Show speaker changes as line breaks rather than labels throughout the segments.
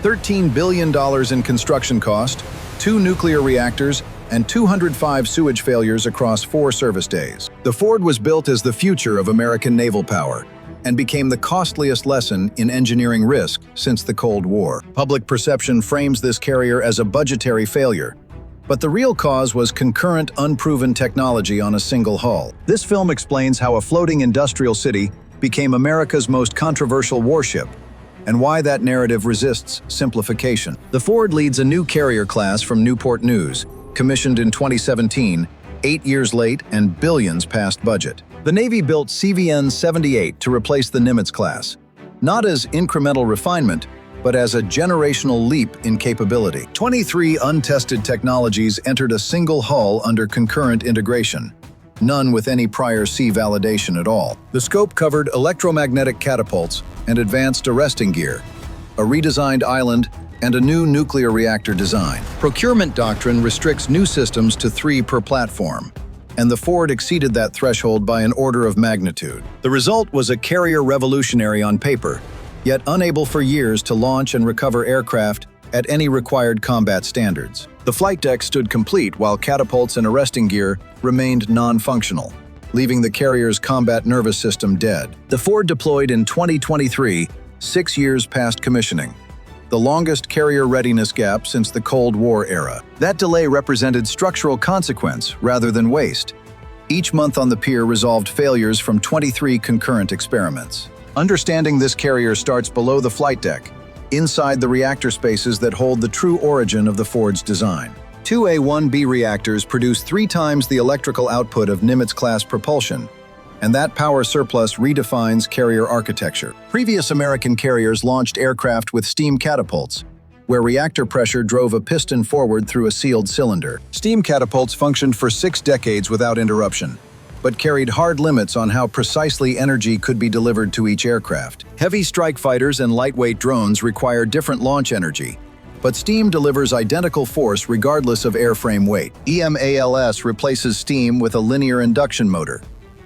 $13 billion in construction cost, 2 nuclear reactors, and 205 sewage failures across 4 service days. The Ford was built as the future of American naval power and became the costliest lesson in engineering risk since the Cold War. Public perception frames this carrier as a budgetary failure, but the real cause was concurrent, unproven technology on a single hull. This film explains how a floating industrial city became America's most controversial warship, and why that narrative resists simplification. The Ford leads a new carrier class from Newport News, commissioned in 2017, 8 years late and billions past budget. The Navy built CVN-78 to replace the Nimitz class, not as incremental refinement, but as a generational leap in capability. 23 untested technologies entered a single hull under concurrent integration, none with any prior sea validation at all. The scope covered electromagnetic catapults and advanced arresting gear, a redesigned island, and a new nuclear reactor design. Procurement doctrine restricts new systems to 3 per platform, and the Ford exceeded that threshold by an order of magnitude. The result was a carrier revolutionary on paper, yet unable for years to launch and recover aircraft at any required combat standards. The flight deck stood complete while catapults and arresting gear remained non-functional, leaving the carrier's combat nervous system dead. The Ford deployed in 2023, 6 years past commissioning, the longest carrier readiness gap since the Cold War era. That delay represented structural consequence rather than waste. Each month on the pier resolved failures from 23 concurrent experiments. Understanding this carrier starts below the flight deck, inside the reactor spaces that hold the true origin of the Ford's design. 2A-1B reactors produce 3 times the electrical output of Nimitz-class propulsion, and that power surplus redefines carrier architecture. Previous American carriers launched aircraft with steam catapults, where reactor pressure drove a piston forward through a sealed cylinder. Steam catapults functioned for 6 decades without interruption, but carried hard limits on how precisely energy could be delivered to each aircraft. Heavy strike fighters and lightweight drones require different launch energy, but steam delivers identical force regardless of airframe weight. EMALS replaces steam with a linear induction motor,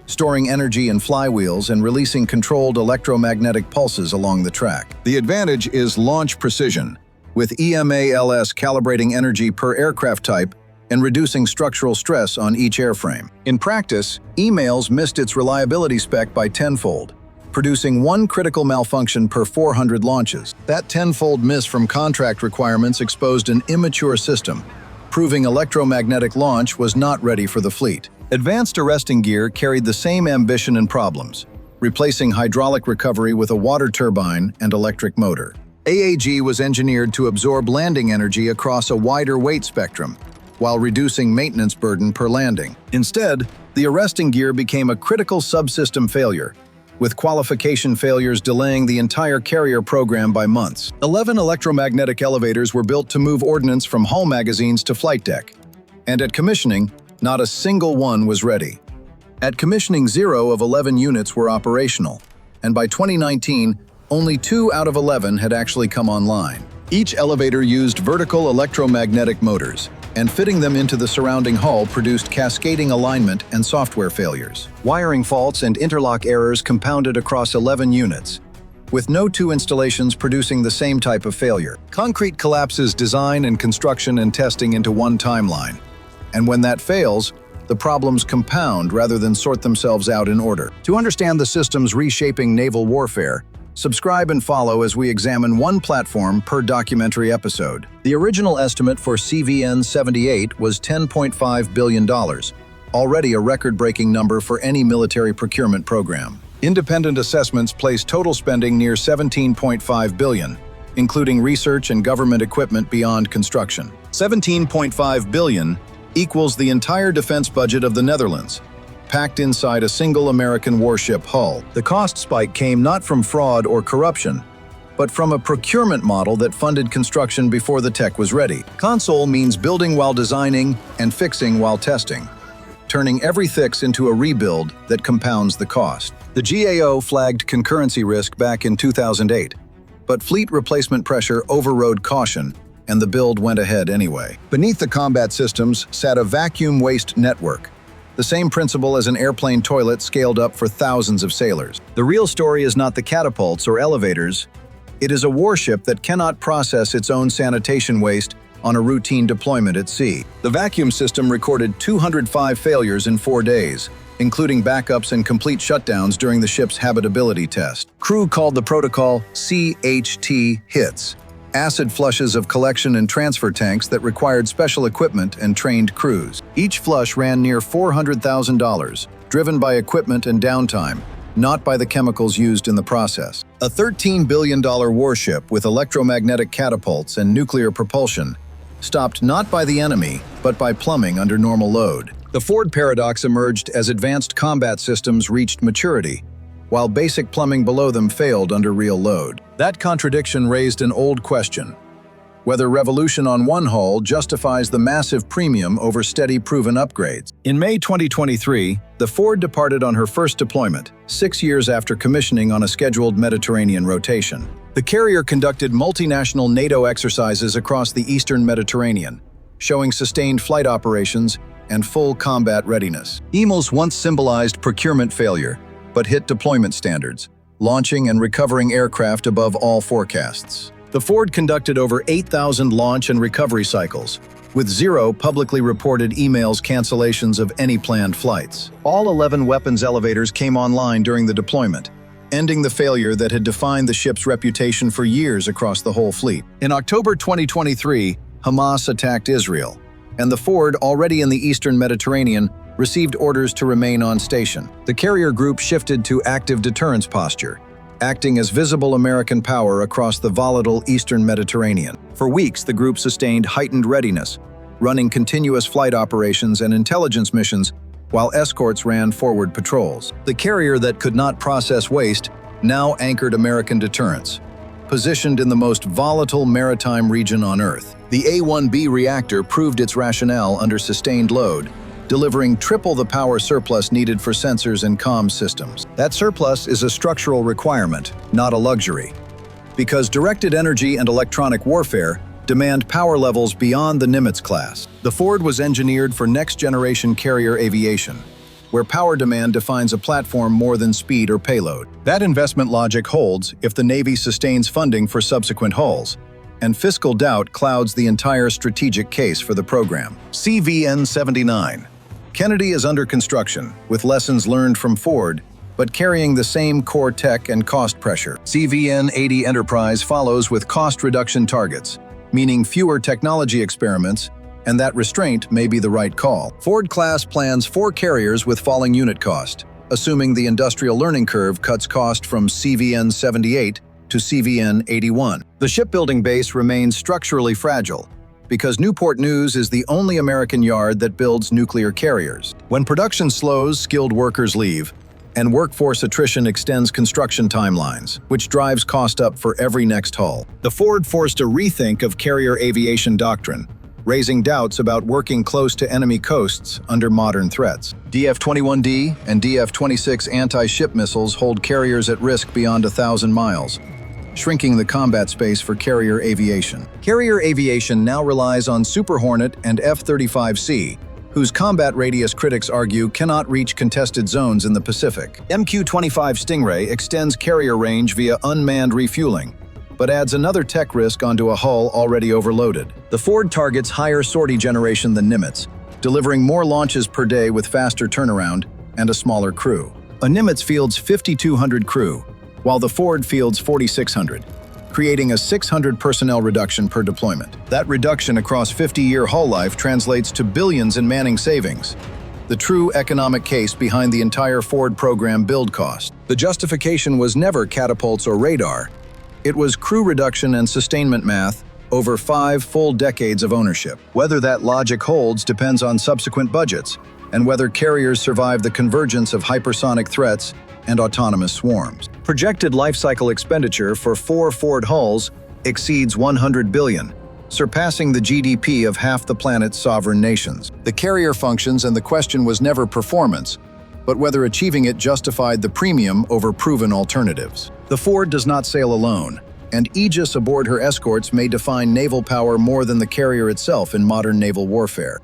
storing energy in flywheels and releasing controlled electromagnetic pulses along the track. The advantage is launch precision, with EMALS calibrating energy per aircraft type and reducing structural stress on each airframe. In practice, EMALS missed its reliability spec by tenfold, producing 1 critical malfunction per 400 launches. That tenfold miss from contract requirements exposed an immature system, proving electromagnetic launch was not ready for the fleet. Advanced arresting gear carried the same ambition and problems, replacing hydraulic recovery with a water turbine and electric motor. AAG was engineered to absorb landing energy across a wider weight spectrum, while reducing maintenance burden per landing. Instead, the arresting gear became a critical subsystem failure, with qualification failures delaying the entire carrier program by months. 11 electromagnetic elevators were built to move ordnance from hull magazines to flight deck, and at commissioning, not a single one was ready. At commissioning, 0 of 11 units were operational, and by 2019, only 2 out of 11 had actually come online. Each elevator used vertical electromagnetic motors, and fitting them into the surrounding hull produced cascading alignment and software failures. Wiring faults and interlock errors compounded across 11 units, with no 2 installations producing the same type of failure. Concrete collapses design and construction and testing into one timeline. And when that fails, the problems compound rather than sort themselves out in order. To understand the systems reshaping naval warfare, subscribe and follow as we examine 1 platform per documentary episode. The original estimate for CVN-78 was $10.5 billion, already a record-breaking number for any military procurement program. Independent assessments place total spending near $17.5 billion, including research and government equipment beyond construction. $17.5 billion equals the entire defense budget of the Netherlands, packed inside a single American warship hull. The cost spike came not from fraud or corruption, but from a procurement model that funded construction before the tech was ready. Console means building while designing and fixing while testing, turning every fix into a rebuild that compounds the cost. The GAO flagged concurrency risk back in 2008, but fleet replacement pressure overrode caution, and the build went ahead anyway. Beneath the combat systems sat a vacuum waste network, the same principle as an airplane toilet scaled up for thousands of sailors. The real story is not the catapults or elevators, It is a warship that cannot process its own sanitation waste on a routine deployment at sea. The vacuum system recorded 205 failures in 4 days, including backups and complete shutdowns during the ship's habitability test. Crew called the protocol CHT hits, acid flushes of collection and transfer tanks that required special equipment and trained crews. Each flush ran near $400,000, driven by equipment and downtime, not by the chemicals used in the process. A $13 billion warship with electromagnetic catapults and nuclear propulsion stopped not by the enemy, but by plumbing under normal load. The Ford paradox emerged as advanced combat systems reached maturity, while basic plumbing below them failed under real load. That contradiction raised an old question: whether revolution on one hull justifies the massive premium over steady proven upgrades. In May 2023, the Ford departed on her first deployment, 6 years after commissioning on a scheduled Mediterranean rotation. The carrier conducted multinational NATO exercises across the eastern Mediterranean, showing sustained flight operations and full combat readiness. EMALS once symbolized procurement failure, but hit deployment standards, launching and recovering aircraft above all forecasts. The Ford conducted over 8,000 launch and recovery cycles, with 0 publicly reported EMALS cancellations of any planned flights. All 11 weapons elevators came online during the deployment, ending the failure that had defined the ship's reputation for years across the whole fleet. In October 2023, Hamas attacked Israel, and the Ford, already in the eastern Mediterranean, received orders to remain on station. The carrier group shifted to active deterrence posture, acting as visible American power across the volatile eastern Mediterranean. For weeks, the group sustained heightened readiness, running continuous flight operations and intelligence missions while escorts ran forward patrols. The carrier that could not process waste now anchored American deterrence, positioned in the most volatile maritime region on Earth. The A-1B reactor proved its rationale under sustained load, delivering triple the power surplus needed for sensors and comms systems. That surplus is a structural requirement, not a luxury, because directed energy and electronic warfare demand power levels beyond the Nimitz class. The Ford was engineered for next-generation carrier aviation, where power demand defines a platform more than speed or payload. That investment logic holds if the Navy sustains funding for subsequent hulls, and fiscal doubt clouds the entire strategic case for the program. CVN-79. Kennedy is under construction, with lessons learned from Ford, but carrying the same core tech and cost pressure. CVN-80 Enterprise follows with cost reduction targets, meaning fewer technology experiments, and that restraint may be the right call. Ford class plans 4 carriers with falling unit cost, assuming the industrial learning curve cuts cost from CVN-78 to CVN-81. The shipbuilding base remains structurally fragile, because Newport News is the only American yard that builds nuclear carriers. When production slows, skilled workers leave, and workforce attrition extends construction timelines, which drives cost up for every next hull. The Ford forced a rethink of carrier aviation doctrine, raising doubts about working close to enemy coasts under modern threats. DF-21D and DF-26 anti-ship missiles hold carriers at risk beyond 1,000 miles, shrinking the combat space for carrier aviation. Carrier aviation now relies on Super Hornet and F-35C, whose combat radius critics argue cannot reach contested zones in the Pacific. MQ-25 Stingray extends carrier range via unmanned refueling, but adds another tech risk onto a hull already overloaded. The Ford targets higher sortie generation than Nimitz, delivering more launches per day with faster turnaround and a smaller crew. A Nimitz fields 5,200 crew, while the Ford fields 4,600, creating a 600 personnel reduction per deployment. That reduction across 50-year hull life translates to billions in manning savings, the true economic case behind the entire Ford program build cost. The justification was never catapults or radar. It was crew reduction and sustainment math over 5 full decades of ownership. Whether that logic holds depends on subsequent budgets, and whether carriers survive the convergence of hypersonic threats and autonomous swarms. Projected lifecycle expenditure for 4 Ford hulls exceeds $100 billion, surpassing the GDP of half the planet's sovereign nations. The carrier functions, and the question was never performance, but whether achieving it justified the premium over proven alternatives. The Ford does not sail alone, and Aegis aboard her escorts may define naval power more than the carrier itself in modern naval warfare.